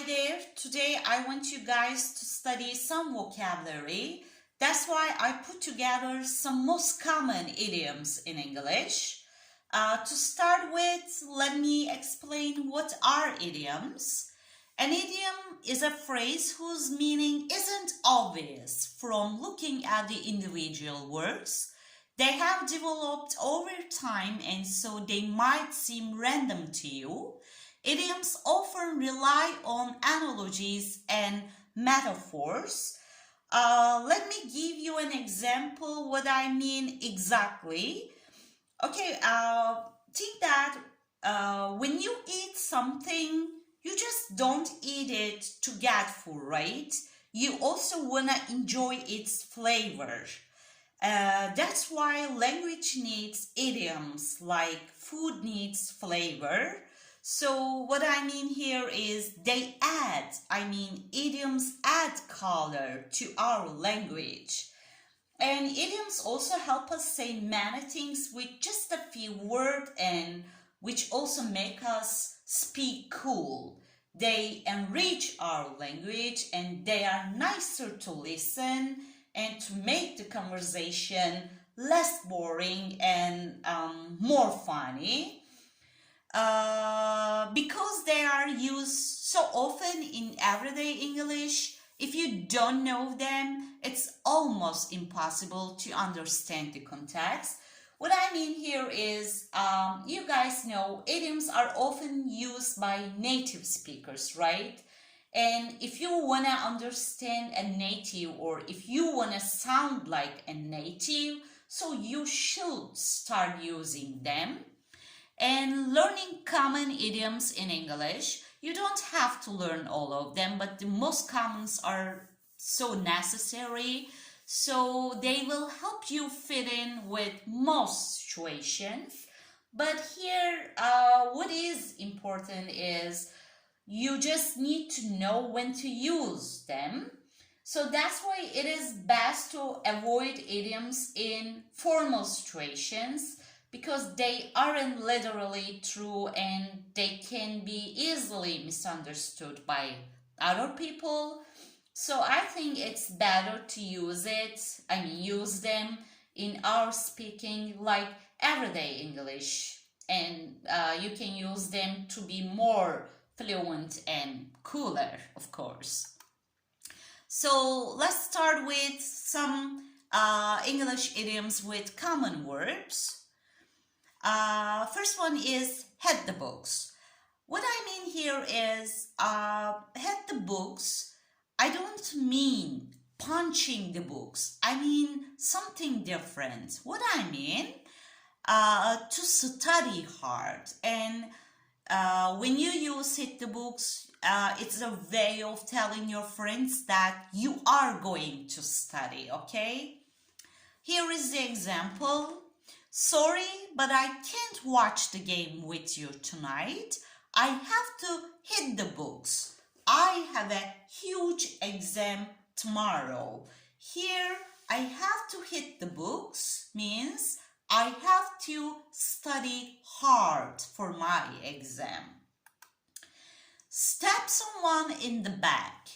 there. Today I want you guys to study some vocabulary. That's why I put together some most common idioms in English. To start with, let me explain what are idioms. An idiom is a phrase whose meaning isn't obvious from looking at the individual words. They have developed over time and so they might seem random to you. Idioms often rely on analogies and metaphors. Let me give you an example what I mean exactly. Okay, think that when you eat something, you just don't eat it to get full, right? You also want to enjoy its flavor. That's why language needs idioms like food needs flavor. So what I mean here is idioms add color to our language. And idioms also help us say many things with just a few words and which also make us speak cool. They enrich our language and they are nicer to listen and to make the conversation less boring and more funny. Because they are used so often in everyday English, if you don't know them, it's almost impossible to understand the context. What I mean here is, you guys know idioms are often used by native speakers, right? And if you want to understand a native or if you want to sound like a native, so you should start using them. And learning common idioms in English, you don't have to learn all of them, but the most commons are so necessary. So they will help you fit in with most situations. But here, what is important is you just need to know when to use them. So that's why it is best to avoid idioms in formal situations, because they aren't literally true and they can be easily misunderstood by other people. So I think it's better to use them in our speaking like everyday English. And you can use them to be more fluent and cooler, of course. So let's start with some English idioms with common verbs. First one is hit the books. What I mean here is hit the books. I don't mean punching the books. I mean something different. What I mean, to study hard. And when you use hit the books, it's a way of telling your friends that you are going to study, okay? Here is the example. Sorry, but I can't watch the game with you tonight. I have to hit the books. I have a huge exam tomorrow. Here, I have to hit the books means I have to study hard for my exam. Stab someone in the back.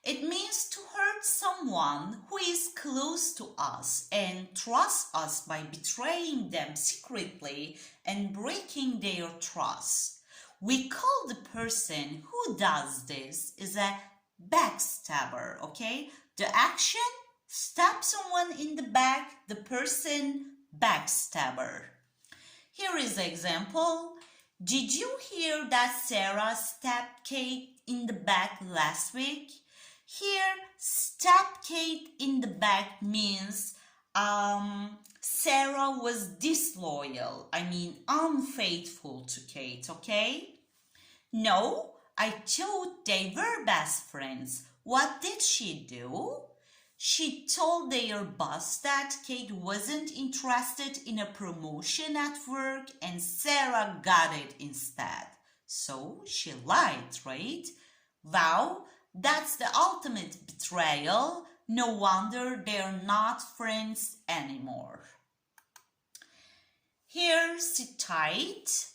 It means to hurt someone who is close to us and trusts us by betraying them secretly and breaking their trust. We call the person who does this is a backstabber, okay? The action, stab someone in the back, the person, backstabber. Here is the example. Did you hear that Sarah stabbed Kate in the back last week? Here, stab Kate in the back means Sarah was disloyal, unfaithful to Kate, okay? No, I thought they were best friends. What did she do? She told their boss that Kate wasn't interested in a promotion at work and Sarah got it instead. So she lied, right? Wow, that's the ultimate betrayal. No wonder they're not friends anymore. Here, sit tight.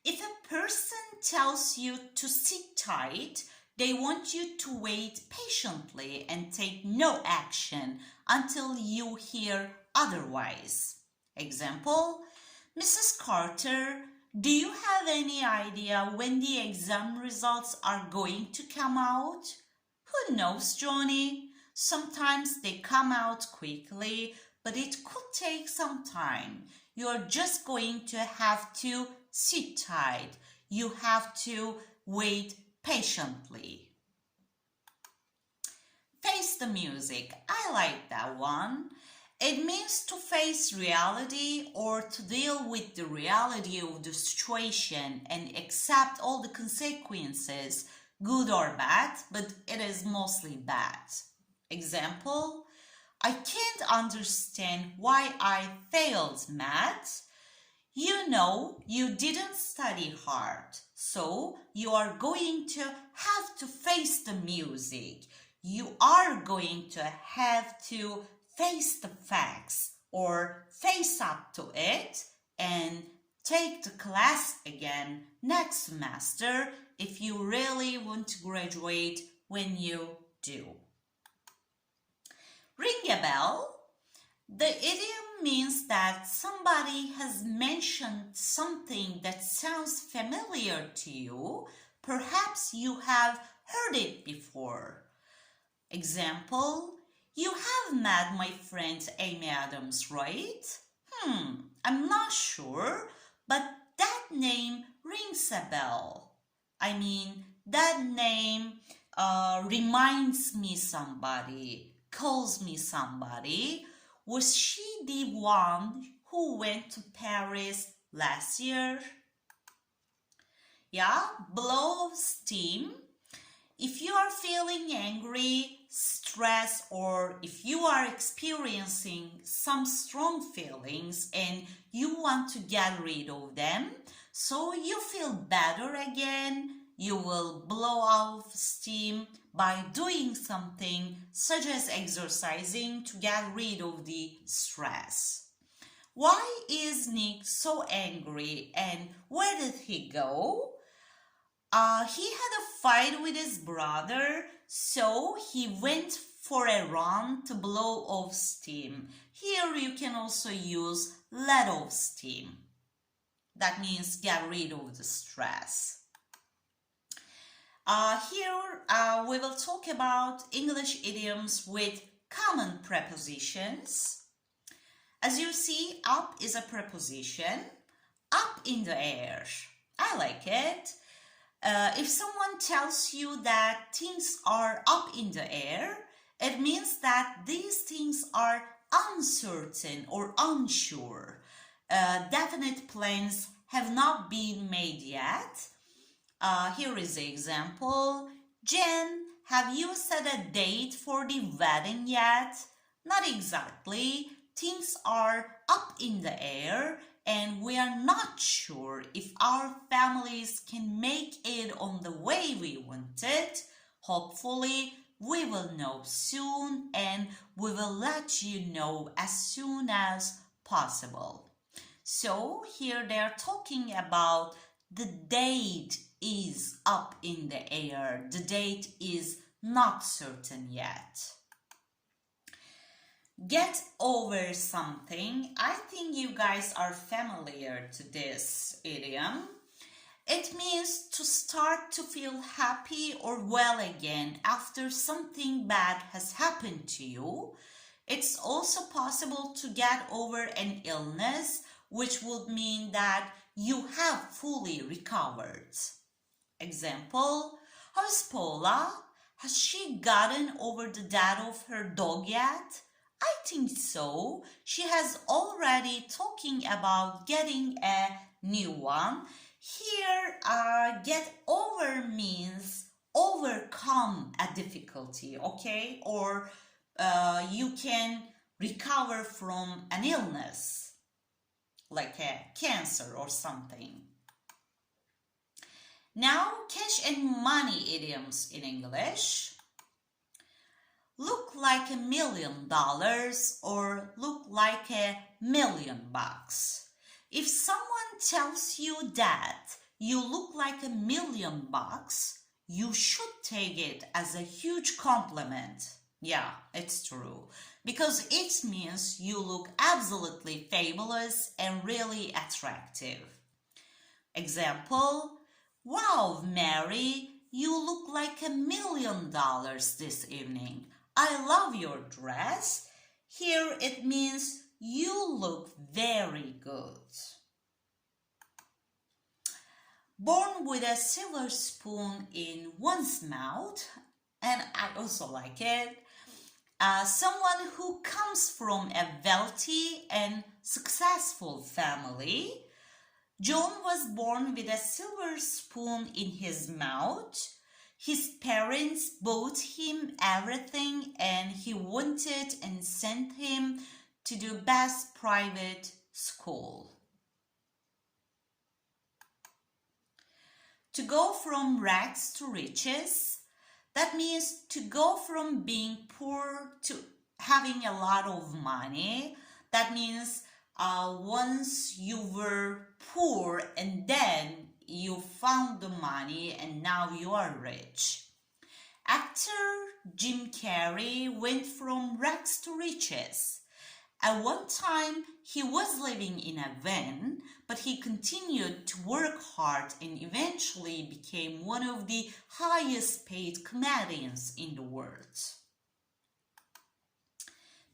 If a person tells you to sit tight, They want you to wait patiently and take no action until you hear otherwise. Example, Mrs. Carter, do you have any idea when the exam results are going to come out? Who knows, Johnny? Sometimes they come out quickly, but it could take some time. You're just going to have to sit tight. You have to wait patiently. Face the music. I like that one. It means to face reality or to deal with the reality of the situation and accept all the consequences, good or bad, but it is mostly bad. Example, I can't understand why I failed math. You know you didn't study hard, so you are going to have to face the music. You are going to have to face the facts or face up to it and take the class again next semester if you really want to graduate when you do. Ring a bell. The idiom means that somebody has mentioned something that sounds familiar to you. Perhaps you have heard it before. Example, you have met my friend Amy Adams, right? I'm not sure, but that name rings a bell. I mean, that name reminds me somebody, calls me somebody. Was she the one who went to Paris last year? Yeah, blow off steam. If you are feeling angry, stressed, or if you are experiencing some strong feelings and you want to get rid of them, so you feel better again, you will blow off steam by doing something such as exercising to get rid of the stress. Why is Nick so angry and where did he go? He had a fight with his brother, so he went for a run to blow off steam. Here you can also use let off steam. That means get rid of the stress. Here we will talk about English idioms with common prepositions. As you see, up is a preposition. Up in the air. I like it. If someone tells you that things are up in the air, it means that these things are uncertain or unsure. Definite plans have not been made yet. Here is the example. Jen, have you set a date for the wedding yet? Not exactly. Things are up in the air and we are not sure if our families can make it on the way we want it. Hopefully, we will know soon and we will let you know as soon as possible. So here they are talking about the date is up in the air. The date is not certain yet. Get over something. I think you guys are familiar to this idiom. It means to start to feel happy or well again after something bad has happened to you. It's also possible to get over an illness, which would mean that you have fully recovered. Example, how's Paula? Has she gotten over the death of her dog yet? I think so. She has already talking about getting a new one. Here, get over means overcome a difficulty, okay? Or you can recover from an illness, like a cancer or something. Now, cash and money idioms in English. Look like $1 million or look like $1 million. If someone tells you that you look like $1 million, you should take it as a huge compliment. Yeah, it's true. Because it means you look absolutely fabulous and really attractive. Example, wow, Mary, you look like $1,000,000 this evening. I love your dress. Here it means you look very good. Born with a silver spoon in one's mouth, and I also like it. Someone who comes from a wealthy and successful family. John was born with a silver spoon in his mouth. His parents bought him everything and he wanted and sent him to the best private school. To go from rags to riches, that means to go from being poor to having a lot of money. That means once you were poor and then you found the money and now you are rich. Actor Jim Carrey went from rags to riches. At one time, he was living in a van, but he continued to work hard and eventually became one of the highest paid comedians in the world.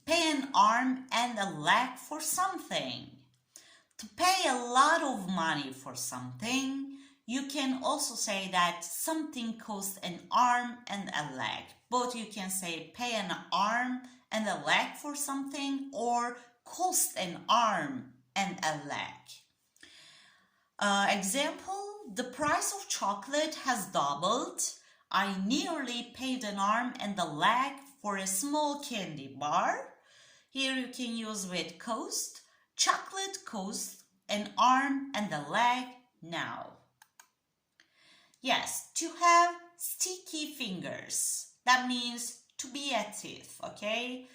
Pay an arm and a leg for something. To pay a lot of money for something, you can also say that something costs an arm and a leg. Both you can say pay an arm and a leg for something or cost an arm and a leg. Example, the price of chocolate has doubled. I nearly paid an arm and a leg for a small candy bar. Here you can use with cost. Chocolate costs an arm and a leg now. Yes, to have sticky fingers. That means to be a thief, okay?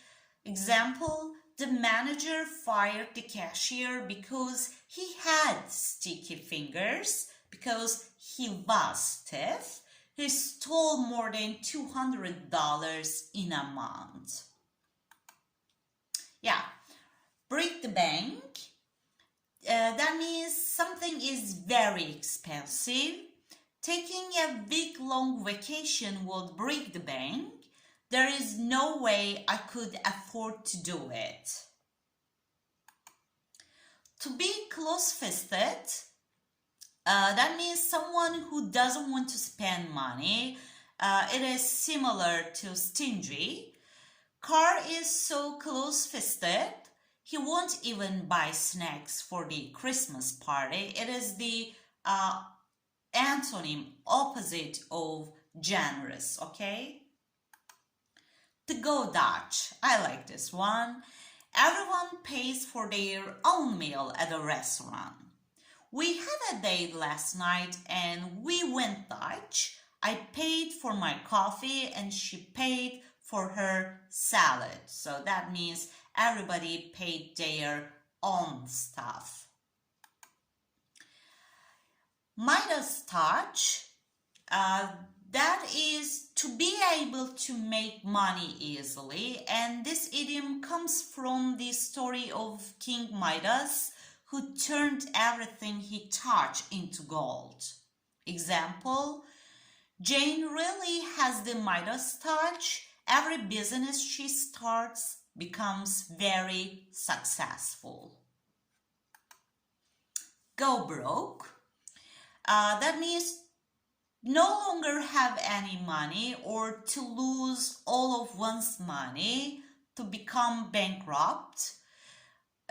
Example, the manager fired the cashier because he had sticky fingers, because he was thief. He stole more than $200 in a month. Yeah, break the bank. That means something is very expensive. Taking a week-long vacation would break the bank. There is no way I could afford to do it. To be close-fisted, that means someone who doesn't want to spend money. It is similar to stingy. Carl is so close-fisted, he won't even buy snacks for the Christmas party. It is the antonym, opposite of generous, okay? To go Dutch. I like this one. Everyone pays for their own meal at a restaurant. We had a date last night and we went Dutch. I paid for my coffee and she paid for her salad. So that means everybody paid their own stuff. Midas touch. That is to be able to make money easily, and this idiom comes from the story of King Midas, who turned everything he touched into gold. Example, Jane really has the Midas touch. Every business she starts becomes very successful. Go broke. That means no longer have any money or to lose all of one's money, to become bankrupt.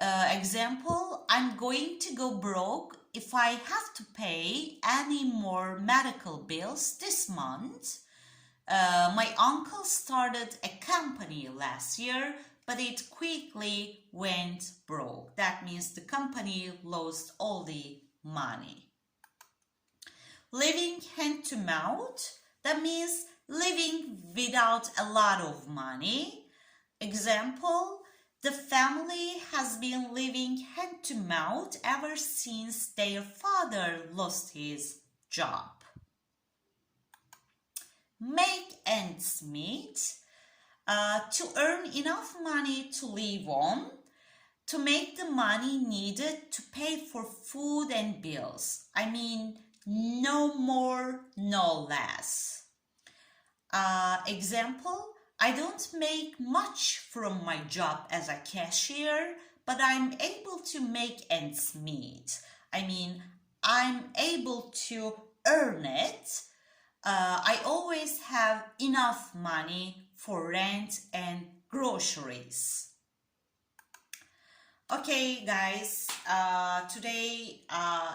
Example, I'm going to go broke if I have to pay any more medical bills this month. My uncle started a company last year, but it quickly went broke. That means the company lost all the money. Living hand to mouth, that means living without a lot of money. Example, the family has been living hand to mouth ever since their father lost his job. make ends meet, to earn enough money to live on, to make the money needed to pay for food and bills. I mean, no more, no less. Example, I don't make much from my job as a cashier, but I'm able to make ends meet. I mean, I'm able to earn it. I always have enough money for rent and groceries. Okay, guys, today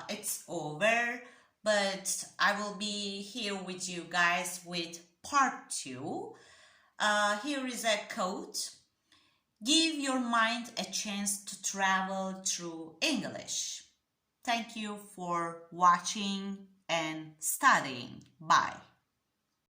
it's over, but I will be here with you guys with part 2. Here is a quote. Give your mind a chance to travel through English. Thank you for watching and studying. Bye.